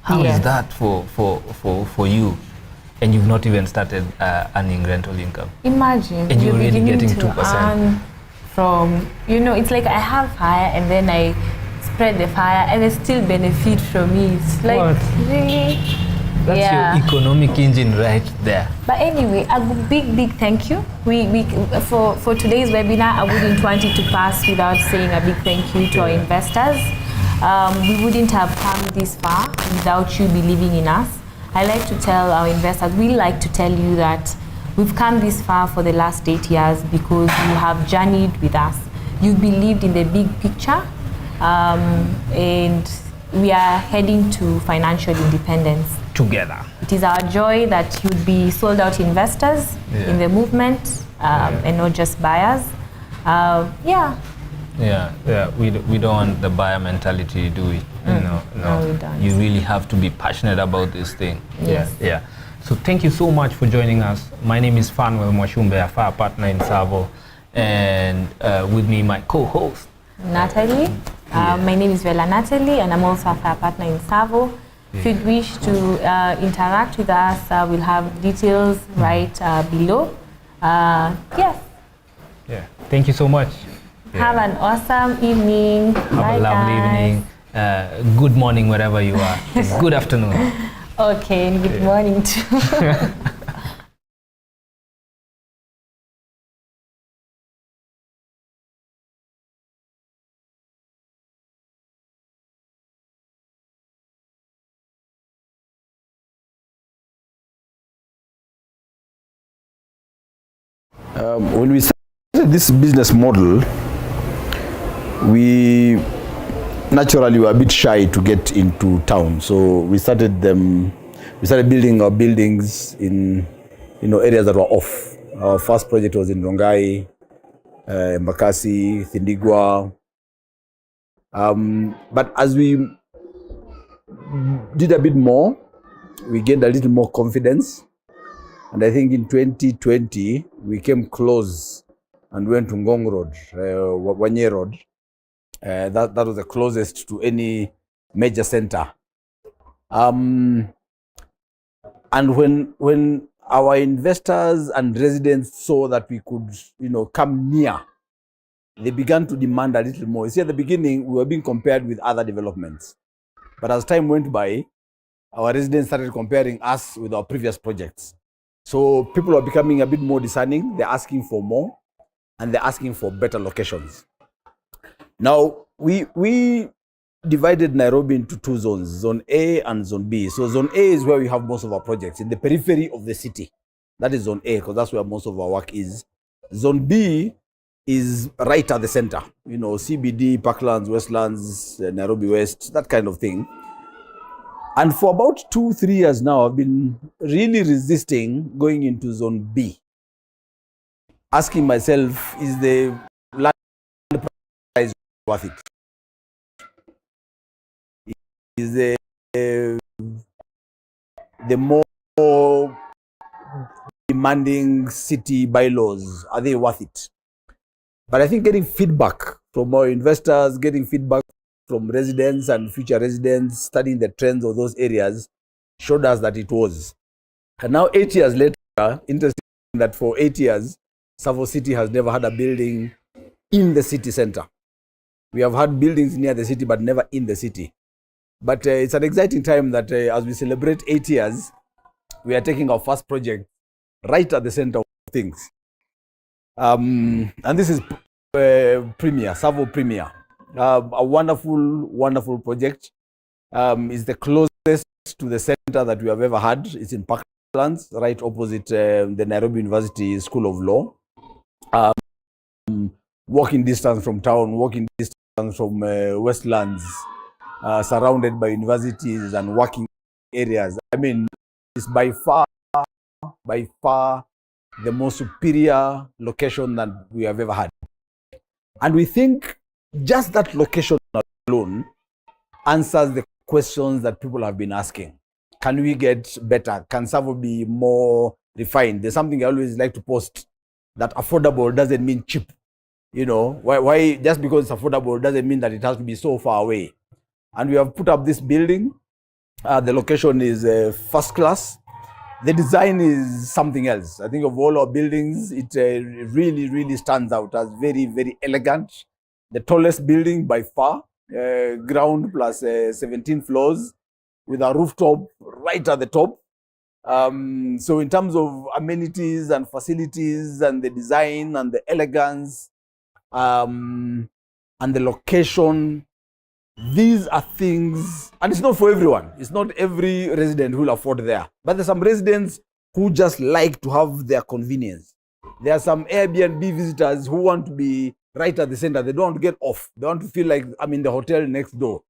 How is that for you? And you've not even started earning rental income. Imagine. And you're already getting 2%. Earn from, you know, it's like I have fire and then I spread the fire and I still benefit from it. It's like, really? That's your economic engine right there. But anyway, a big thank you. For today's webinar, I wouldn't want it to pass without saying a big thank you to our investors. We wouldn't have come this far without you believing in us. I like to tell our investors, we like to tell you that we've come this far for the last 8 years because you have journeyed with us. You believed in the big picture, and we are heading to financial independence together. It is our joy that you'd be sold out investors in the movement, and not just buyers. We don't want the buyer mentality, do we? No, we don't. You really have to be passionate about this thing. Yes. Yeah. So thank you so much for joining us. My name is Fanuel Mwashumbe, a fire partner in Savo, and with me my co-host Natalie. My name is Vela Natalie, and I'm also a fire partner in Savo. If you'd wish to interact with us, we'll have details right below. Yes. Yeah. Thank you so much. Have an awesome evening. Have a lovely evening. Good morning wherever you are. Good afternoon. Okay, and good morning too. When we started this business model, we naturally were a bit shy to get into town. So we started building our buildings in areas that were off. Our first project was in Rongai, Mbakasi, Thindigwa. But as we did a bit more, we gained a little more confidence. And I think in 2020, we came close and went to Ngong Road, Wanye Road. That was the closest to any major center. And when our investors and residents saw that we could, come near, they began to demand a little more. You see, at the beginning, we were being compared with other developments. But as time went by, our residents started comparing us with our previous projects. So people are becoming a bit more discerning. They're asking for more, and they're asking for better locations. Now, we divided Nairobi into two zones, Zone A and Zone B. So Zone A is where we have most of our projects, in the periphery of the city. That is Zone A, because that's where most of our work is. Zone B is right at the center, CBD, Parklands, Westlands, Nairobi West, that kind of thing. And for about 2-3 years now, I've been really resisting going into Zone B. Asking myself, is the land price worth it? Is the more demanding city bylaws, are they worth it? But I think getting feedback from our investors, getting feedback from residents and future residents, studying the trends of those areas showed us that it was. And now 8 years later, interesting that for 8 years, Tsavo City has never had a building in the city center. We have had buildings near the city, but never in the city. But it's an exciting time that as we celebrate 8 years, we are taking our first project right at the center of things. And this is Premier, Tsavo Premier. A wonderful, wonderful project. It's the closest to the center that we have ever had. It's in Parklands, right opposite the Nairobi University School of Law. Walking distance from town, walking distance from Westlands, surrounded by universities and working areas. I mean, it's by far the most superior location that we have ever had. And we think just that location alone answers the questions that people have been asking. Can we get better? Can Tsavo be more refined? There's something I always like to post, that affordable doesn't mean cheap. You know, why just because it's affordable doesn't mean that it has to be so far away. And we have put up this building. The location is first class. The design is something else. I think of all our buildings, it really, really stands out as very, very elegant. The tallest building by far, ground plus 17 floors with a rooftop right at the top. So in terms of amenities and facilities and the design and the elegance and the location, these are things, and it's not for everyone. It's not every resident who will afford there. But there's some residents who just like to have their convenience. There are some Airbnb visitors who want to be right at the center. They don't want to get off. They want to feel like I'm in the hotel next door.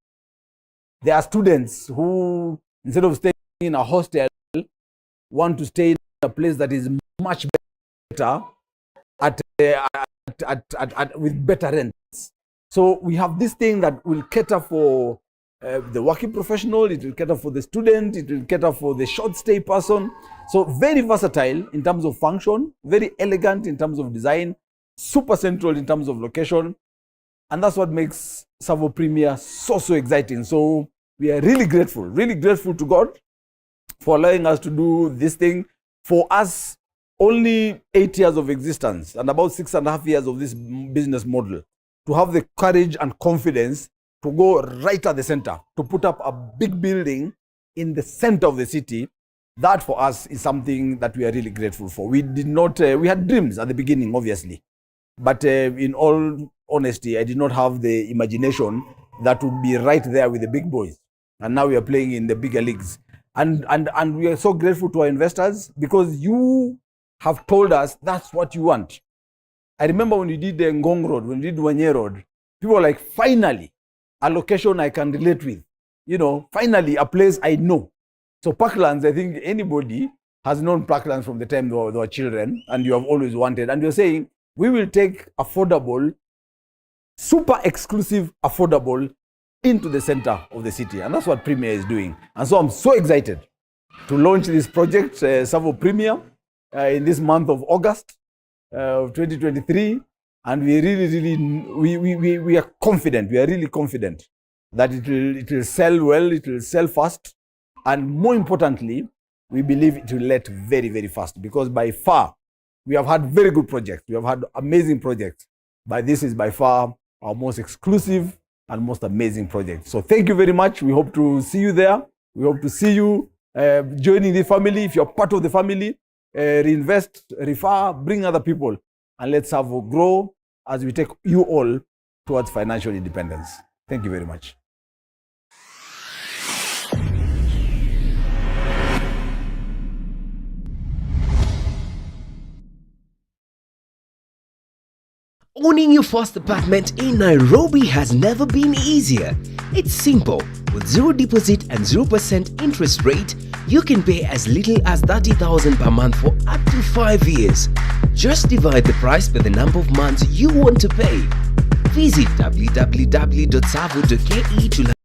There are students who, instead of staying in a hostel, want to stay in a place that is much better with better rents. So we have this thing that will cater for the working professional, it will cater for the student, it will cater for the short stay person. So very versatile in terms of function, very elegant in terms of design, super central in terms of location. And that's what makes Tsavo Premier so exciting. So we are really grateful to God for allowing us to do this thing. For us, only 8 years of existence and about 6.5 years of this business model, to have the courage and confidence to go right at the center, to put up a big building in the center of the city, that for us is something that we are really grateful for. We did not, we had dreams at the beginning, obviously, but in all honesty, I did not have the imagination that would be right there with the big boys. And now we are playing in the bigger leagues. And we are so grateful to our investors because you have told us that's what you want. I remember when we did the Ngong Road, when we did Wanye Road, people were like, finally, a location I can relate with. You know, finally, a place I know. So Parklands, I think anybody has known Parklands from the time they were children, and you have always wanted. And you're saying, we will take affordable, super exclusive affordable into the center of the city. And that's what Premier is doing. And so I'm so excited to launch this project, Tsavo Premier, in this month of August of 2023. And we really, we are confident. We are really confident that it will sell well, it will sell fast. And more importantly, we believe it will let very, very fast, because by far, we have had very good projects. We have had amazing projects, but this is by far our most exclusive and most amazing project. So thank you very much. We hope to see you there. We hope to see you joining the family. If you're part of the family, reinvest, refer, bring other people, and let's Tsavo grow as we take you all towards financial independence. Thank you very much. Owning your first apartment in Nairobi has never been easier. It's simple. With zero deposit and 0% interest rate, you can pay as little as 30,000 per month for up to 5 years. Just divide the price by the number of months you want to pay. Visit www.tsavo.ke to learn